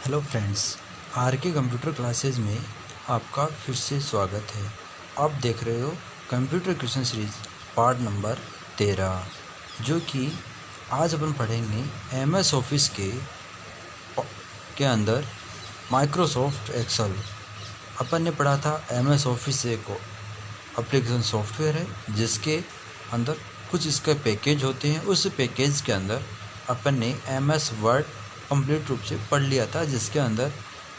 Hello friends, are के computer classes में आपका फिर से स्वागत है। आप देख रहे हो computer question series part number 13, जो कि आज अपन पढ़ेंगे एमएस ऑफिस के अंदर माइक्रोसॉफ्ट एक्सेल। अपन ने पढ़ा था एमएस ऑफिस एक एप्लीकेशन सॉफ्टवेयर है जिसके अंदर कुछ इसके पैकेज होते हैं। उस पैकेज के अंदर अपन ने एमएस वर्ड कंप्लीट रूप से पढ़ लिया था, जिसके अंदर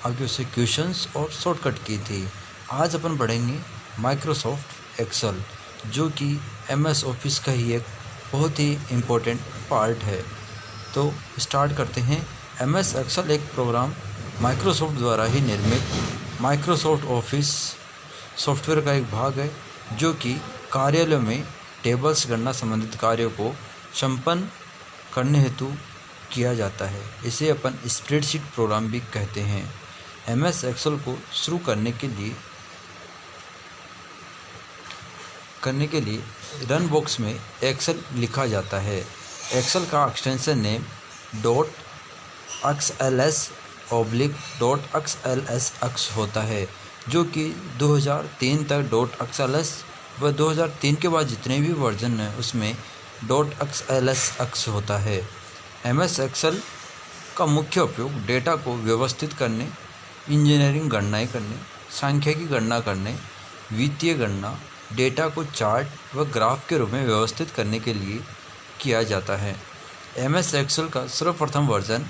आगे उसे क्वेश्चंस और शॉर्टकट की थी। आज अपन पढ़ेंगे माइक्रोसॉफ्ट एक्सेल, जो कि एमएस ऑफिस का ही एक बहुत ही इम्पोर्टेंट पार्ट है। तो स्टार्ट करते हैं। एमएस एक्सेल एक प्रोग्राम माइक्रोसॉफ्ट द्वारा ही निर्मित माइक्रोसॉफ्ट ऑफिस सॉफ्टवेयर का एक भाग है, जो कि कार्यालयों में टेबल्स गणना संबंधित कार्यों को संपन्न करने हेतु किया जाता है। इसे अपन स्प्रेडशीट प्रोग्राम भी कहते हैं। एमएस एक्सेल को शुरू करने के लिए रन बॉक्स में एक्सेल लिखा जाता है। एक्सेल का एक्सटेंशन नेम .xls/.xls होता है, जो कि 2003 तक .xls व 2003 के बाद जितने भी वर्जन हैं उसमें .xls होता है। एमएस एक्सेल का मुख्य उपयोग डेटा को व्यवस्थित करने, इंजीनियरिंग गणनाएं करने, सांख्यिकी गणना करने, वित्तीय गणना, डेटा को चार्ट व ग्राफ के रूप में व्यवस्थित करने के लिए किया जाता है। एमएस एक्सेल का सर्वप्रथम वर्जन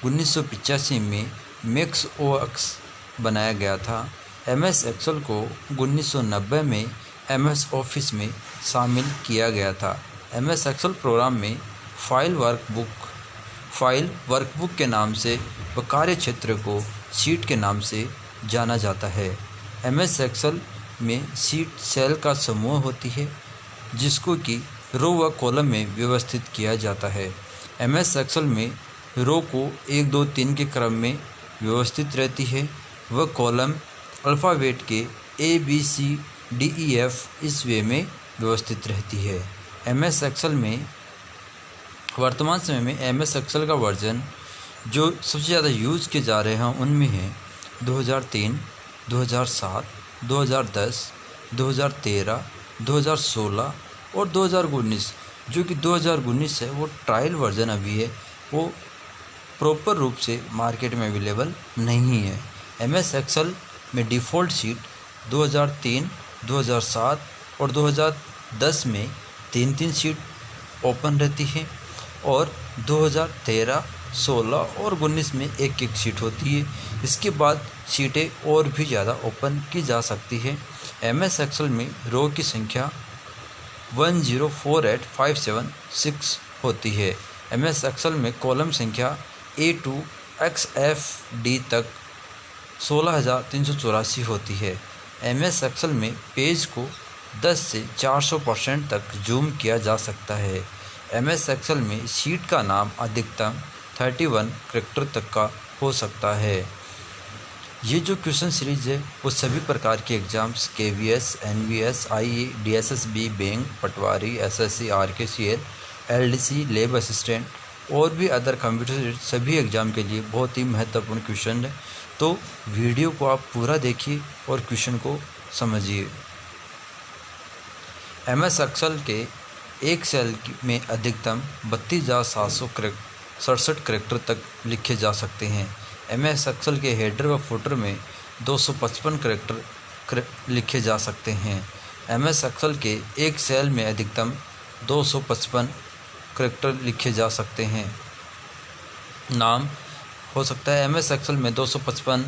1985 में मैक्स ओएस बनाया गया था। एमएस एक्सेल को 1990 में एमएस ऑफिस में शामिल किया गया था। एमएस एक्सेल प्रोग्राम में फाइल वर्कबुक के नाम से व कार्य क्षेत्र को शीट के नाम से जाना जाता है। एमएस एक्सेल में शीट सेल का समूह होती है, जिसको कि रो व कॉलम में व्यवस्थित किया जाता है। एमएस एक्सेल में रो को 1 2 3 के क्रम में व्यवस्थित रहती है व कॉलम अल्फ़ाबेट के ABCDEF इस वे में व्यवस्थित रहती है। एमएस एक्सेल में वर्तमान समय में एमएस एक्सेल का वर्जन जो सबसे ज़्यादा यूज़ किए जा रहे हैं उनमें हैं 2003, 2007, 2010, 2013, 2016 और 2019। जो कि 2019 है वो ट्रायल वर्जन अभी है, वो प्रॉपर रूप से मार्केट में अवेलेबल नहीं है। एमएस एक्सेल में डिफ़ॉल्ट शीट 2003, 2007 और 2010 में 3 शीट ओपन रहती है और 2013, 16 और 19 में 1 शीट होती है। इसके बाद शीटें और भी ज़्यादा ओपन की जा सकती है। एमएस एक्सेल में रो की संख्या 1048576 होती है। एमएस एक्सेल में कॉलम संख्या A2 XFD तक 16384 होती है। एमएस एक्सेल में पेज को 10 से 400% तक जूम किया जा सकता है। एमएस एक्सेल में शीट का नाम अधिकतम 31 कैरेक्टर तक का हो सकता है। ये जो क्वेश्चन सीरीज है वो सभी प्रकार के exams KVS, NVS, IE, DSSB, bank, पटवारी, SSC, RKCL, LDC, lab assistant और भी अदर कंप्यूटर सभी एग्ज़ाम के लिए बहुत ही महत्वपूर्ण क्वेश्चन है। तो वीडियो को आप पूरा देखिए और क्वेश्चन को समझिए। एमएस एक्सेल के एक सेल में अधिकतम 32,767 कैरेक्टर तक लिखे जा सकते हैं। एमएस एक्सेल के हेडर व फुटर में 255 कैरेक्टर लिखे जा सकते हैं। एमएस एक्सेल के एक सेल में अधिकतम 255 कैरेक्टर लिखे जा सकते हैं। नाम हो सकता है एमएस एक्सेल में 255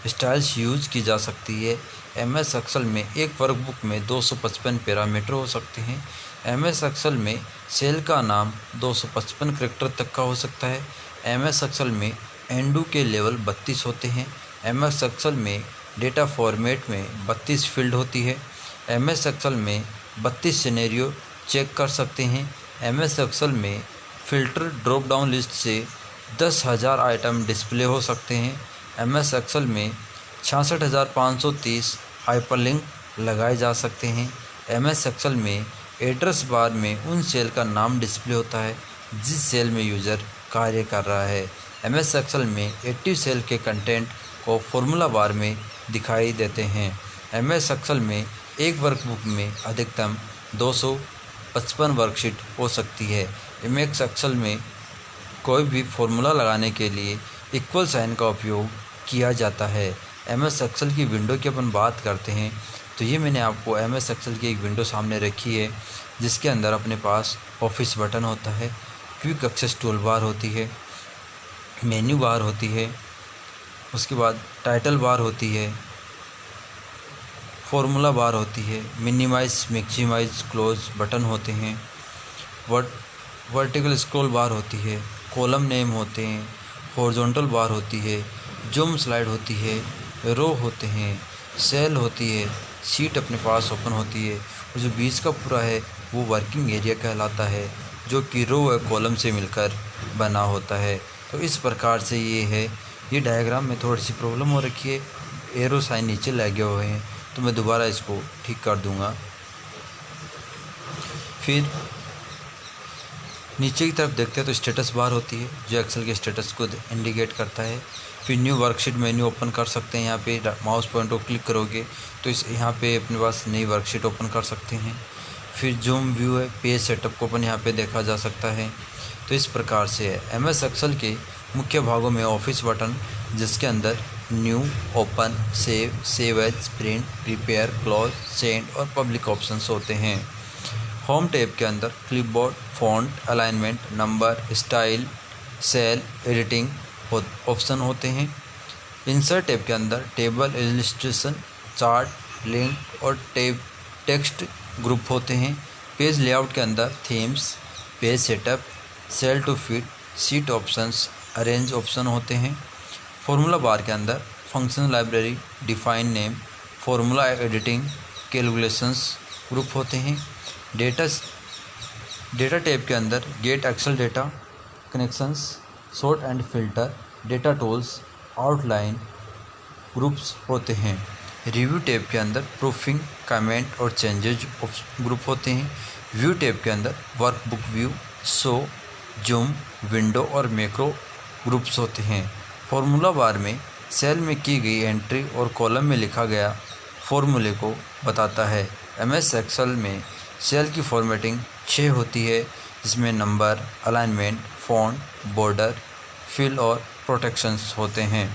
स्टाइल्स यूज की जा सकती है। एमएस एक्सेल में एक वर्कबुक में 255 पैरामीटर हो सकते हैं। एमएस एक्सेल में सेल का नाम 255 कैरेक्टर तक का हो सकता है। एमएस एक्सेल में एंडू के लेवल 32 होते हैं। एमएस एक्सेल में डेटा फॉर्मेट में 32 फील्ड होती है। एमएस एक्सेल में 32 सिनेरियो चेक कर सकते हैं। एमएस एक्सेल में फ़िल्टर ड्रॉप डाउन लिस्ट से 10,000 आइटम डिस्प्ले हो सकते हैं। एमएस एक्सेल में 66,530 हाइपरलिंक लगाए जा सकते हैं। एमएस एक्सेल में एड्रेस बार में उन सेल का नाम डिस्प्ले होता है जिस सेल में यूज़र कार्य कर रहा है। MS एक्सेल में एक्टिव सेल के कंटेंट को फॉर्मूला बार में दिखाई देते हैं। MS एक्सेल में एक वर्कबुक में अधिकतम 255 वर्कशीट हो सकती है। MS एक्सेल में कोई भी फॉर्मूला लगाने के लिए इक्वल साइन का उपयोग किया जाता है। MS एक्सेल की विंडो की अपन बात करते हैं तो ये मैंने आपको MS एक्सेल की एक विंडो सामने रखी है, जिसके अंदर अपने पास ऑफिस बटन होता है, क्विक एक्सेस टूल बार होती है, मेन्यू बार होती है, उसके बाद टाइटल बार होती है, फॉर्मूला बार होती है, मिनिमाइज मैक्सिमाइज क्लोज बटन होते हैं, वर्टिकल स्क्रॉल बार होती है, कॉलम नेम होते हैं, हॉरिजॉन्टल बार होती है, जूम स्लाइड होती है, रो होते हैं, सेल होती है, शीट अपने पास ओपन होती है, और जो बीच का पूरा है वो वर्किंग एरिया कहलाता है, जो कि रो व कॉलम से मिलकर बना होता है। तो इस प्रकार से ये है। ये डायग्राम में थोड़ी सी प्रॉब्लम हो रखी है, एरो साइन नीचे लगे हुए हैं, तो मैं दोबारा इसको ठीक कर दूंगा। फिर नीचे की तरफ देखते हैं तो स्टेटस बार होती है, जो एक्सेल के स्टेटस को इंडिकेट करता है। फिर न्यू वर्कशीट मेन्यू ओपन कर सकते हैं। यहाँ पे माउस पॉइंट को क्लिक करोगे तो इस यहाँ पे अपने पास नई वर्कशीट ओपन कर सकते हैं। फिर जूम व्यू है, पेज सेटअप को अपन यहाँ पे देखा जा सकता है। तो इस प्रकार से है। MS एक्सेल के मुख्य भागों में ऑफिस बटन, जिसके अंदर new, open, save as, print, prepare, close, send और पब्लिक ऑप्शंस होते हैं। होम टैब के अंदर clipboard, font, alignment, number, style, cell, editing option होते हैं। इंसर्ट टैब के अंदर टेबल, इलस्ट्रेशन, चार्ट, लिंक और टेक्स्ट ग्रुप होते हैं। पेज लेआउट के अंदर themes, page setup, scale to fit, sheet options, arrange option होते हैं। फॉर्मूला बार के अंदर function library, define name, formula editing, calculations group होते हैं। डेटा टैब के अंदर get Excel data, connections, sort and filter, data tools, outline groups होते हैं। रिव्यू टैब के अंदर प्रूफिंग, कमेंट और चेंजेज ग्रुप होते हैं। व्यू टैब के अंदर workbook view, show, zoom, window और मैक्रो ग्रुप्स होते हैं। फॉर्मूला बार में सेल में की गई एंट्री और कॉलम में लिखा गया फॉर्मूले को बताता है। MS एक्सेल में सेल की फॉर्मेटिंग 6 होती है, जिसमें number, alignment, font, border, fill और प्रोटेक्शंस होते हैं।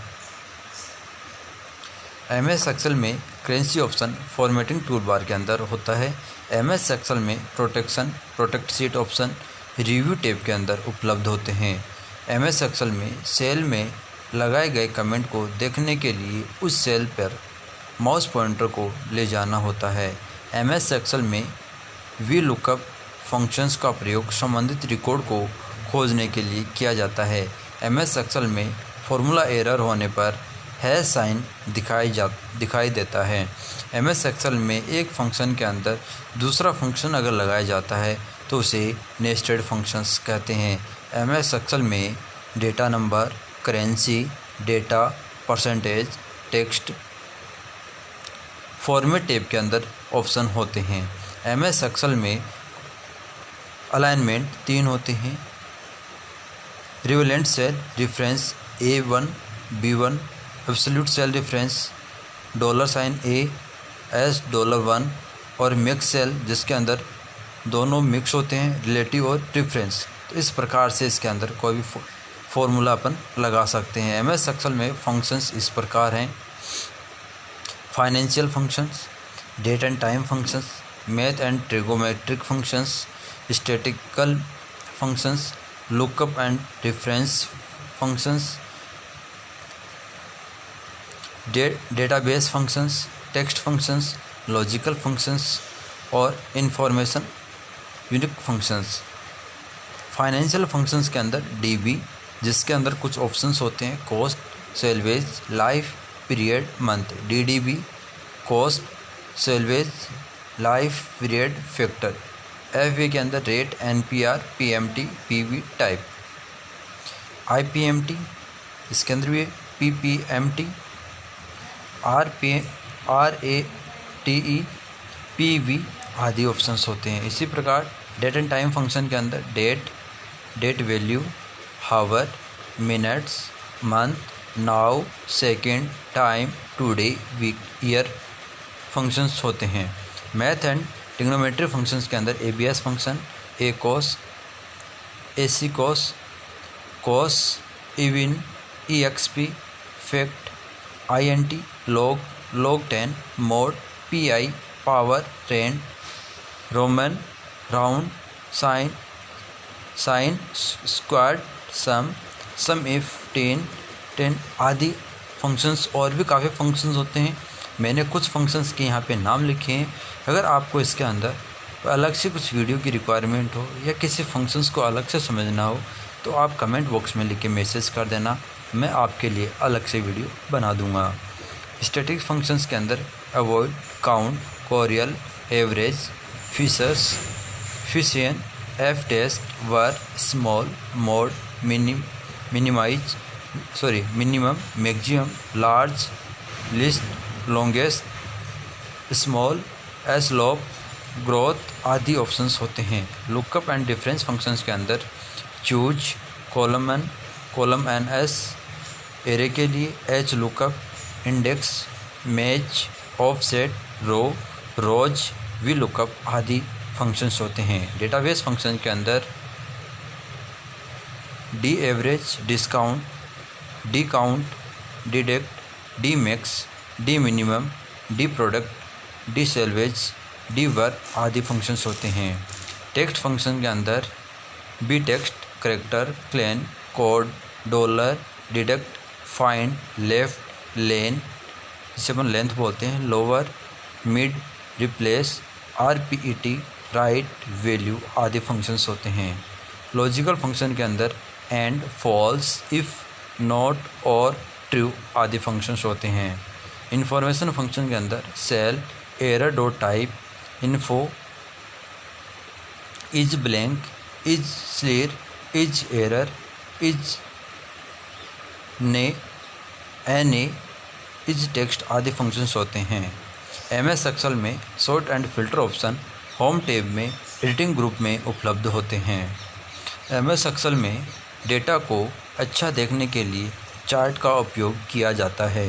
MS एक्सेल में currency option formatting tool bar के अंदर होता है। MS एक्सेल में protect sheet option review tab के अंदर उपलब्ध होते हैं। MS एक्सेल में सेल में लगाए गए कमेंट को देखने के लिए उस सेल पर माउस पॉइंटर को ले जाना होता है। MS एक्सेल में वी लुकअप फंक्शंस का प्रयोग संबंधित रिकॉर्ड को खोजने के लिए किया जाता है। MS एक्सेल में फॉर्मूला एरर होने पर हैश साइन दिखाई देता है। MS एक्सेल में एक फंक्शन के अंदर दूसरा फंक्शन अगर लगाया जाता है तो उसे नेस्टेड फंक्शंस कहते हैं। MS एक्सेल में data number, currency, data, percentage, text, format tab के अंदर ऑप्शन होते हैं। MS एक्सेल में अलाइनमेंट 3 होते हैं। Relevant cell reference A1, B1, absolute cell reference $A S $1 और मिक्स सेल, जिसके अंदर दोनों मिक्स होते हैं, रिलेटिव और रेफरेंस। तो इस प्रकार से इसके अंदर कोई भी फॉर्मूला अपन लगा सकते हैं। MS एक्सेल में फंक्शंस इस प्रकार हैं: financial functions, date and time functions, math and trigonometric functions, statical functions, lookup and reference functions, database functions, text functions, logical functions और information unique functions. Financial functions के अंदर DB, जिसके अंदर कुछ ऑप्शंस होते हैं: cost, salvage, life, period, month. DDB cost, salvage, life, period, factor. FA के अंदर rate, NPR, PMT, PV, type. IPMT, इसके अंदर भी PPMT, RATE, PV आदि ऑप्शंस होते हैं। इसी प्रकार डेट एंड टाइम फंक्शन के अंदर date value, hour, minutes, month, now, second, time, today, week, year functions होते हैं। मैथ एंड ट्रिग्नोमेट्री फंक्शंस के अंदर ABS function, a cos, AC cos, cos, even, EXP, fact, INT, log, log 10, mod, PI, power, rent, roman, round, sine, sine, squad, sum if, ten आदि functions और भी काफ़ी functions होते हैं। मैंने कुछ फंक्शंस के यहाँ पे नाम लिखे हैं। अगर आपको इसके अंदर अलग से कुछ वीडियो की रिक्वायरमेंट हो या किसी फंक्शंस को अलग से समझना हो तो आप कमेंट बॉक्स में लिख के मैसेज कर देना, मैं आपके लिए अलग से वीडियो बना दूंगा। स्टैटिक फंक्शंस के अंदर avoid, count, correl, average, features, fisher, f test, var, small, mode, minimum, maximum, large, list, longest, small, slope, growth आदि ऑप्शंस होते हैं। लुकअप एंड डिफरेंस फंक्शंस के अंदर choose, column n s, array के लिए h lookup, index, match, offset, row, rows, v lookup आदि functions होते हैं। डेटाबेस फंक्शन के अंदर d average, discount, d count, deduct, d max, d minimum, d product, D salvage, d work आदि functions होते हैं। टेक्स्ट फंक्शन के अंदर b text, character, clean, code, dollar, deduct, find, left, len जिसे अपन length बोलते हैं, lower, mid, replace, RPET, right, value आदि फंक्शंस होते हैं। लॉजिकल फंक्शन के अंदर एंड, फॉल्स, इफ़, नॉट और ट्रू आदि फंक्शंस होते हैं। इंफॉर्मेशन फंक्शन के अंदर cell, error dot type, info, is blank, is स्लेर, इज एरर, इज ने, एन इज टेक्स्ट आदि फंक्शंस होते हैं। MS एक्सेल में sort and filter option home tab में एडिटिंग ग्रुप में उपलब्ध होते हैं। MS एक्सेल में डेटा को अच्छा देखने के लिए चार्ट का उपयोग किया जाता है।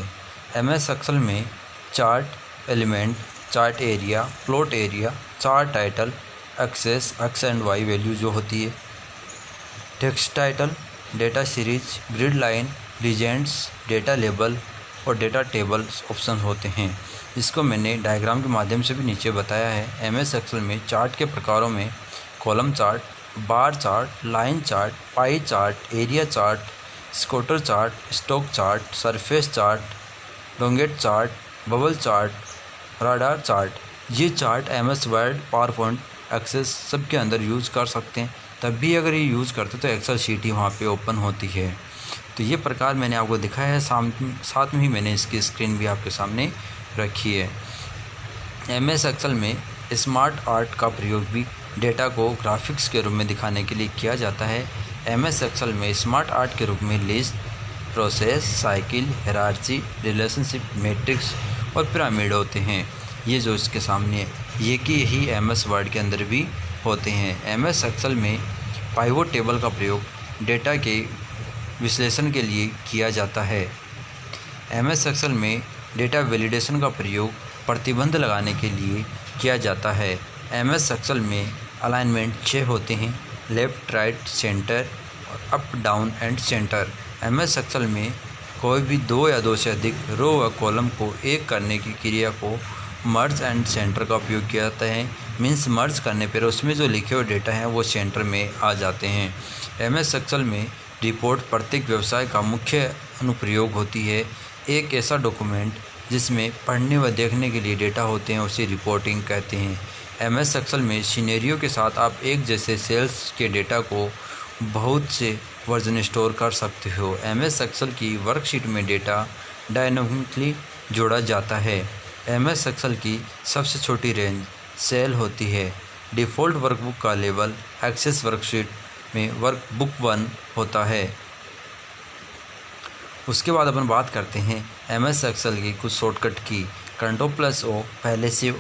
MS एक्सेल में chart element, chart area, plot area, chart title, axes, X and Y value जो होती है, text title, data series, grid line, legends, data label और डेटा टेबल्स ऑप्शन होते हैं। इसको मैंने डायग्राम के माध्यम से भी नीचे बताया है। MS एक्सेल में चार्ट के प्रकारों में column chart, bar chart, line chart, pie chart, area chart, scatter chart, stock chart, surface chart, doughnut chart, bubble chart, radar chart, ये chart MS word, PowerPoint, access सब के अंदर यूज़ कर सकते हैं। तब भी अगर ये यूज़ करते तो एक्सेल शीट ही वहाँ पे ओपन होती है। तो ये प्रकार मैंने आपको दिखाया है, साथ में ही मैंने इसकी स्क्रीन भी आपके सामने रखी है। MS एक्सेल में स्मार्ट आर्ट का प्रयोग भी डेटा को ग्राफिक्स के रूप में दिखाने के लिए किया जाता है। MS एक्सेल में स्मार्ट आर्ट के रूप में list, process, cycle, hierarchy, relationship, matrix और पिरामिड होते हैं। ये जो इसके सामने है ये कि यही MS वर्ड के अंदर भी होते हैं। MS एक्सेल में पाइवोट टेबल का प्रयोग डेटा के विश्लेषण के लिए किया जाता है। MS एक्सेल में डेटा वैलिडेशन का प्रयोग प्रतिबंध लगाने के लिए किया जाता है। MS एक्सेल में अलाइनमेंट 6 होते हैं, लेफ़्ट, राइट, सेंटर और up, down and centre. MS Excel में कोई भी 2 या 2 से अधिक रो व कॉलम को एक करने की क्रिया को मर्ज एंड सेंटर का उपयोग किया जाता है। मीन्स मर्ज करने पर उसमें जो लिखे हुए डेटा हैं वो सेंटर में आ जाते हैं। MS एक्सेल में रिपोर्ट प्रत्येक व्यवसाय का मुख्य अनुप्रयोग होती है। एक ऐसा डॉक्यूमेंट जिसमें पढ़ने व देखने के लिए डेटा होते हैं उसे रिपोर्टिंग कहते हैं। MS एक्सेल में सिनेरियो के साथ आप एक जैसे सेल्स के डेटा को बहुत से वर्जन स्टोर कर सकते हो। MS एक्सेल की वर्कशीट में डेटा डायनामिकली जोड़ा जाता है। MS एक्सेल की सबसे छोटी रेंज सेल होती है। डिफ़ॉल्ट वर्कबुक का लेवल एक्सेस वर्कशीट में वर्कबुक 1 होता है। उसके बाद अपन बात करते हैं MS एक्सेल की कुछ शॉर्टकट की। Ctrl+O पहले से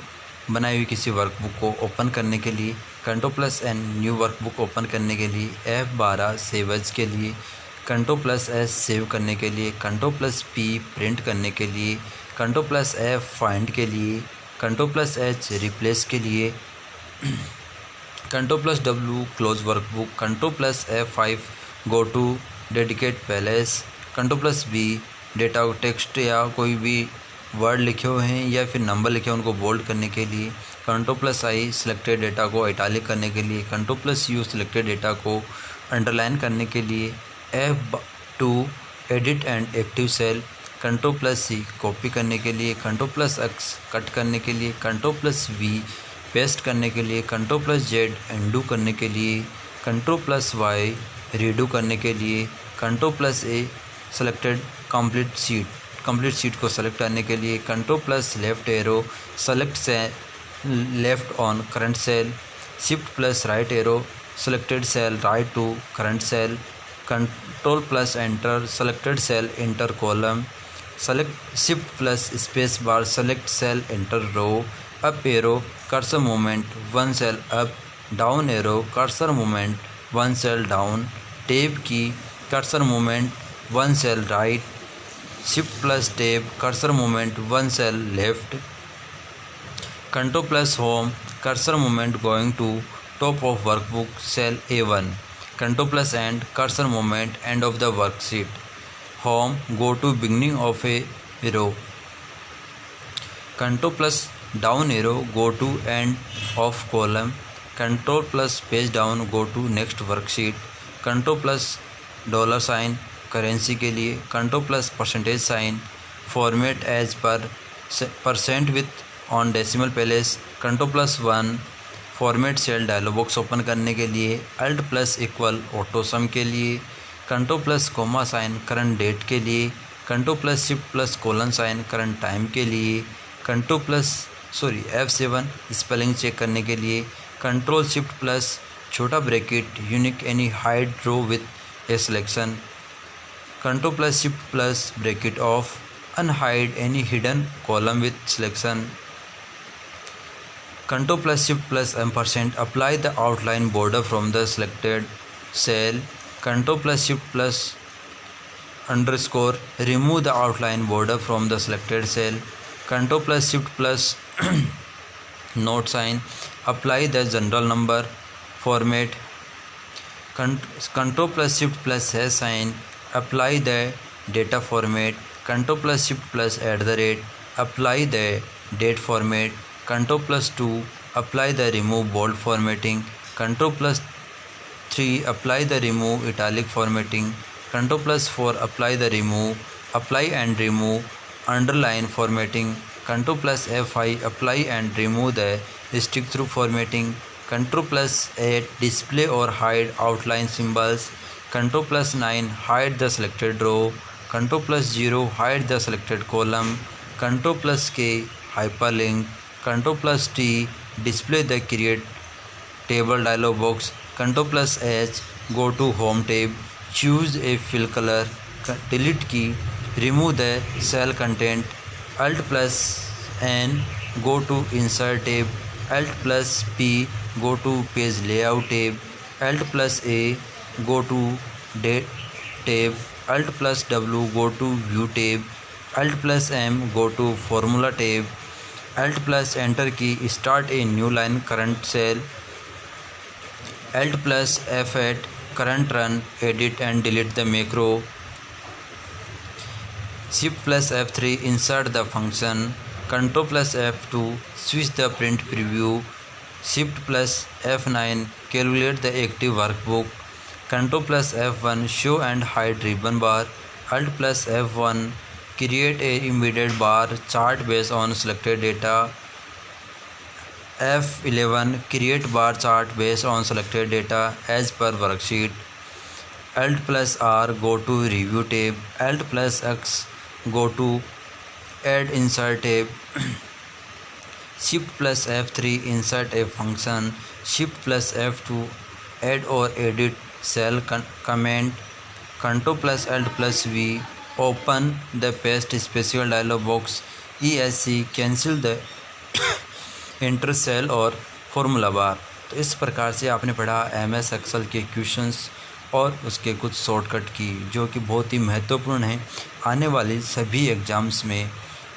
बनाई हुई किसी वर्कबुक को ओपन करने के लिए, Ctrl+N न्यू वर्कबुक ओपन करने के लिए, F12 सेवेज के लिए, Ctrl+S सेव करने के लिए, Ctrl+P प्रिंट करने के लिए, Ctrl+F फाइंड के लिए, Ctrl+H रिप्लेस के लिए, Ctrl+W close workbook, Ctrl+F5 go to dedicate palace, Ctrl+B data text या कोई भी वर्ड लिखे हुए हैं या फिर नंबर लिखे हैं उनको बोल्ड करने के लिए, Ctrl+I सिलेक्टेड डेटा को इटैलिक करने के लिए, Ctrl+U सिलेक्टेड डेटा को अंडरलाइन करने के लिए, F2 edit and active cell, Ctrl+C copy करने के लिए, Ctrl+X कट करने के लिए, Ctrl+V पेस्ट करने के लिए, Ctrl+Z अनडू करने के लिए, Ctrl+Y रीडू करने के लिए, Ctrl+A सेलेक्टेड कंप्लीट शीट को सेलेक्ट करने के लिए, Ctrl+लेफ्ट arrow select cell left on current cell, Shift+राइट arrow selected cell right to current cell, Ctrl+Enter selected cell enter column, select Shift+space bar select cell enter row, up arrow cursor movement one cell up, down arrow cursor movement one cell down, tab key cursor movement one cell right, Shift+tab cursor movement one cell left, Ctrl+Home cursor movement going to top of workbook cell A1, Ctrl+End cursor movement end of the worksheet, Home go to beginning of a row, Ctrl+down arrow go to end of column, Ctrl+page down go to next worksheet, Ctrl+$ currency के लिए, Ctrl+% format as पर percent with on decimal place, Ctrl+1 format cell dialog box open करने के लिए, Alt+= auto सम के लिए, Ctrl+, current date के लिए, Ctrl+Shift+: करंट टाइम के लिए, F7 स्पेलिंग चेक करने के लिए, Ctrl+Shift+ छोटा bracket unique any hide row with a selection, Ctrl+Shift+ bracket off unhide any hidden column with selection, Ctrl+Shift+& apply the outline border from the selected cell, Ctrl+Shift+_ remove the outline border from the selected cell, Ctrl+Shift+ note sign apply the general number format, Ctrl+Shift+# sign apply the data format, Ctrl+Shift+@ apply the date format, Ctrl+2 apply the remove bold formatting, Ctrl+3 apply the remove italic formatting, Ctrl+4 apply the remove apply and remove underline formatting, Ctrl+F5 apply and remove the stick through formatting, Ctrl+8 display or hide outline symbols, Ctrl+9 hide the selected row, Ctrl+0 hide the selected column, Ctrl+K hyperlink, Ctrl+T display the create table dialog box, Ctrl+H go to home tab, choose a fill color, delete key remove the cell content, Alt+N go to insert tab, Alt+P go to page layout tab, Alt+A go to date tab, Alt+W go to view tab, Alt+M go to formula tab, Alt+Enter key start a new line current cell, Alt+F8 current run edit and delete the macro, Shift+F3 insert the function, Ctrl+F2 switch the print preview, Shift+F9 calculate the active workbook, Ctrl+F1 show and hide ribbon bar, Alt+F1 create a embedded bar chart based on selected data, F11 create bar chart based on selected data as per worksheet, Alt+R go to review tab, Alt+X go to add insert tab, Shift+F3 insert a function, Shift+F2 add or edit cell comment, Ctrl+Alt+V open the paste special dialog box, ESC cancel the enter cell और formula bar। तो इस प्रकार से आपने पढ़ा MS Excel के questions और उसके कुछ शॉर्टकट की, जो कि बहुत ही महत्वपूर्ण है आने वाले सभी एग्ज़ाम्स में।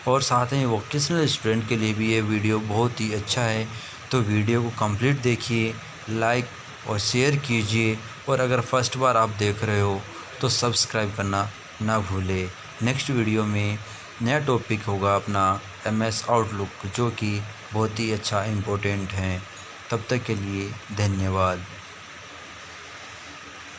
और साथ में वोकेशनल स्टूडेंट के लिए भी ये वीडियो बहुत ही अच्छा है। तो वीडियो को कंप्लीट देखिए, लाइक और शेयर कीजिए, और अगर फर्स्ट बार आप देख रहे हो तो सब्सक्राइब करना ना भूलें। नेक्स्ट वीडियो में नया टॉपिक होगा अपना MS आउटलुक, जो कि बहुत ही अच्छा इम्पोर्टेंट है। तब तक के लिए धन्यवाद।